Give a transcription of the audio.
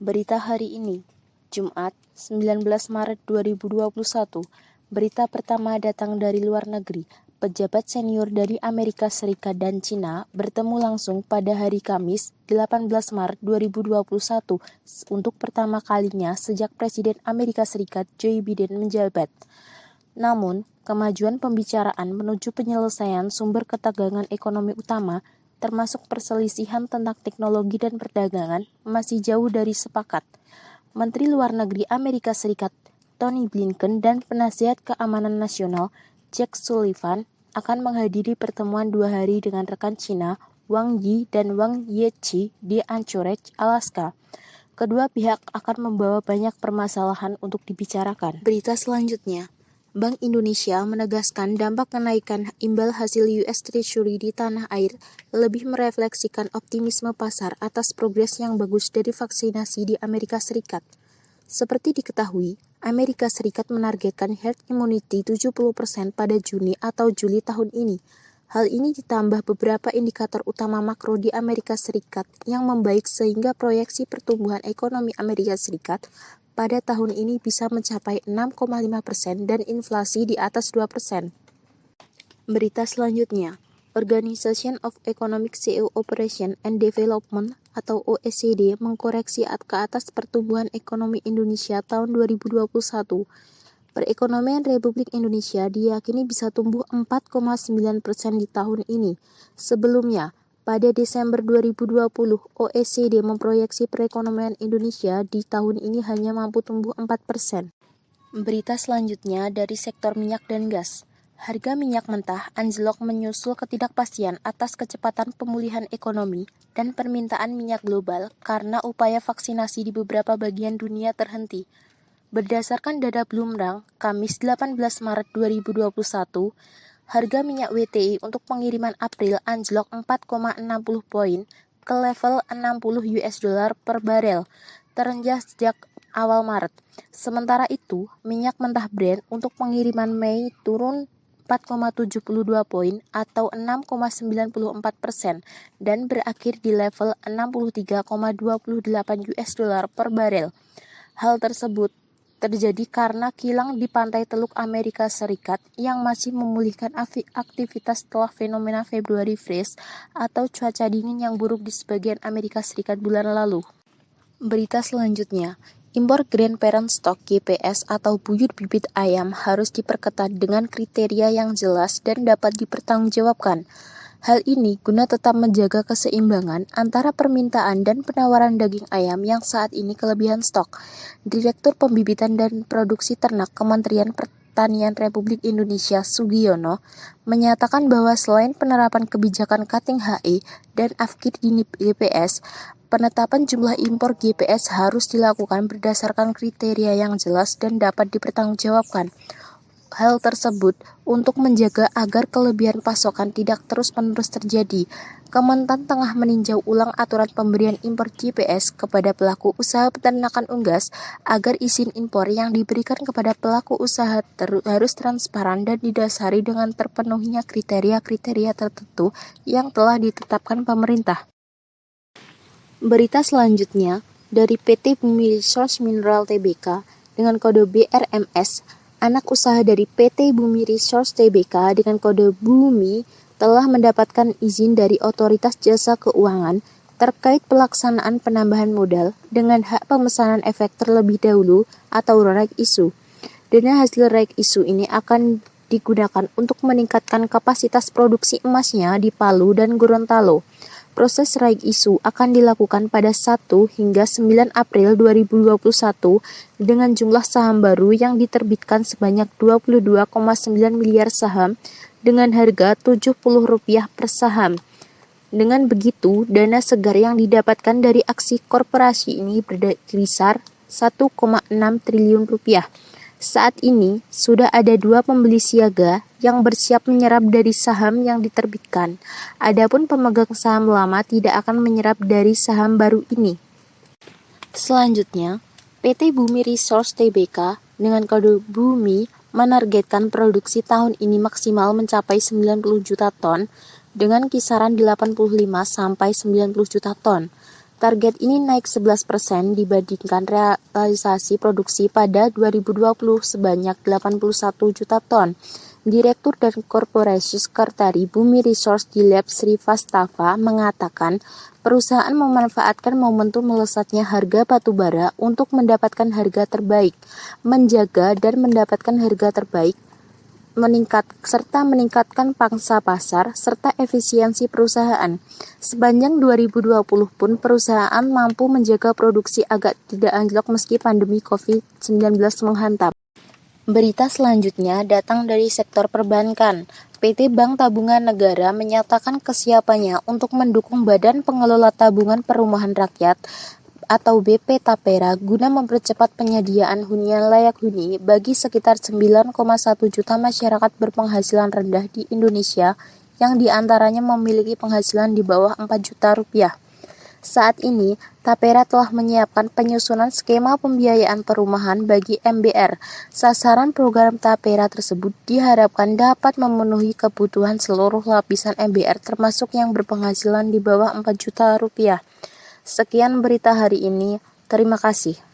Berita hari ini, Jumat, 19 Maret 2021. Berita pertama datang dari luar negeri. Pejabat senior dari Amerika Serikat dan Cina bertemu langsung pada hari Kamis, 18 Maret 2021 untuk pertama kalinya sejak Presiden Amerika Serikat Joe Biden menjabat. Namun, kemajuan pembicaraan menuju penyelesaian sumber ketegangan ekonomi utama termasuk perselisihan tentang teknologi dan perdagangan, masih jauh dari sepakat. Menteri Luar Negeri Amerika Serikat Tony Blinken dan Penasihat Keamanan Nasional Jake Sullivan akan menghadiri pertemuan 2 hari dengan rekan Cina Wang Yi dan Wang Yechi di Anchorage, Alaska. Kedua pihak akan membawa banyak permasalahan untuk dibicarakan. Berita selanjutnya, Bank Indonesia menegaskan dampak kenaikan imbal hasil US Treasury di tanah air lebih merefleksikan optimisme pasar atas progres yang bagus dari vaksinasi di Amerika Serikat. Seperti diketahui, Amerika Serikat menargetkan herd immunity 70% pada Juni atau Juli tahun ini. Hal ini ditambah beberapa indikator utama makro di Amerika Serikat yang membaik sehingga proyeksi pertumbuhan ekonomi Amerika Serikat pada tahun ini bisa mencapai 6,5% dan inflasi di atas 2%. Berita selanjutnya, Organization of Economic Co-operation and Development atau OECD mengkoreksi ke atas pertumbuhan ekonomi Indonesia tahun 2021. Perekonomian Republik Indonesia diyakini bisa tumbuh 4,9% di tahun ini. Sebelumnya, pada Desember 2020, OECD memproyeksi perekonomian Indonesia di tahun ini hanya mampu tumbuh 4%. Berita selanjutnya dari sektor minyak dan gas. Harga minyak mentah anjlok menyusul ketidakpastian atas kecepatan pemulihan ekonomi dan permintaan minyak global karena upaya vaksinasi di beberapa bagian dunia terhenti. Berdasarkan data Bloomberg, Kamis 18 Maret 2021, harga minyak WTI untuk pengiriman April anjlok 4,60 poin ke level 60 US dollar per barel, terendah sejak awal Maret. Sementara itu, minyak mentah Brent untuk pengiriman Mei turun 4,72 poin atau 6,94% dan berakhir di level 63,28 US dollar per barel. Hal tersebut terjadi karena kilang di pantai Teluk Amerika Serikat yang masih memulihkan aktivitas setelah fenomena February Freeze atau cuaca dingin yang buruk di sebagian Amerika Serikat bulan lalu. Berita selanjutnya, impor grain parent stock GPS atau buyut bibit ayam harus diperketat dengan kriteria yang jelas dan dapat dipertanggungjawabkan. Hal ini guna tetap menjaga keseimbangan antara permintaan dan penawaran daging ayam yang saat ini kelebihan stok. Direktur Pembibitan dan Produksi Ternak Kementerian Pertanian Republik Indonesia Sugiono menyatakan bahwa selain penerapan kebijakan cutting HE dan AFKID di GPS, penetapan jumlah impor GPS harus dilakukan berdasarkan kriteria yang jelas dan dapat dipertanggungjawabkan. Hal tersebut untuk menjaga agar kelebihan pasokan tidak terus-menerus terjadi. Kementan tengah meninjau ulang aturan pemberian impor GPS kepada pelaku usaha peternakan unggas agar izin impor yang diberikan kepada pelaku usaha harus transparan dan didasari dengan terpenuhinya kriteria-kriteria tertentu yang telah ditetapkan pemerintah. Berita selanjutnya dari PT Bumi Resource Mineral Tbk dengan kode BRMS. Anak usaha dari PT Bumi Resource Tbk dengan kode BUMI telah mendapatkan izin dari Otoritas Jasa Keuangan terkait pelaksanaan penambahan modal dengan hak pemesanan efek terlebih dahulu atau right issue. Dana hasil right issue ini akan digunakan untuk meningkatkan kapasitas produksi emasnya di Palu dan Gorontalo. Proses right issue akan dilakukan pada 1 hingga 9 April 2021 dengan jumlah saham baru yang diterbitkan sebanyak 22,9 miliar saham dengan harga Rp70 per saham. Dengan begitu, dana segar yang didapatkan dari aksi korporasi ini berkisar Rp1,6 triliun. Saat ini, sudah ada 2 pembeli siaga yang bersiap menyerap dari saham yang diterbitkan. Adapun pemegang saham lama tidak akan menyerap dari saham baru ini. Selanjutnya, PT Bumi Resource Tbk dengan kode BUMI menargetkan produksi tahun ini maksimal mencapai 90 juta ton dengan kisaran 85 sampai 90 juta ton. Target ini naik 11% dibandingkan realisasi produksi pada 2020 sebanyak 81 juta ton. Direktur dan Korporasi Sekretari Bumi Resource di Lab Srivastava mengatakan perusahaan memanfaatkan momentum melesatnya harga batubara untuk mendapatkan harga terbaik, menjaga dan mendapatkan harga terbaik, meningkatkan pangsa pasar, serta efisiensi perusahaan. Sepanjang 2020 pun perusahaan mampu menjaga produksi agar tidak anjlok meski pandemi COVID-19 menghantam. Berita selanjutnya datang dari sektor perbankan. PT Bank Tabungan Negara menyatakan kesiapannya untuk mendukung Badan Pengelola Tabungan Perumahan Rakyat atau BP Tapera guna mempercepat penyediaan hunian layak huni bagi sekitar 9,1 juta masyarakat berpenghasilan rendah di Indonesia yang diantaranya memiliki penghasilan di bawah 4 juta rupiah. Saat ini, Tapera telah menyiapkan penyusunan skema pembiayaan perumahan bagi MBR. Sasaran program Tapera tersebut diharapkan dapat memenuhi kebutuhan seluruh lapisan MBR termasuk yang berpenghasilan di bawah 4 juta rupiah. Sekian berita hari ini. Terima kasih.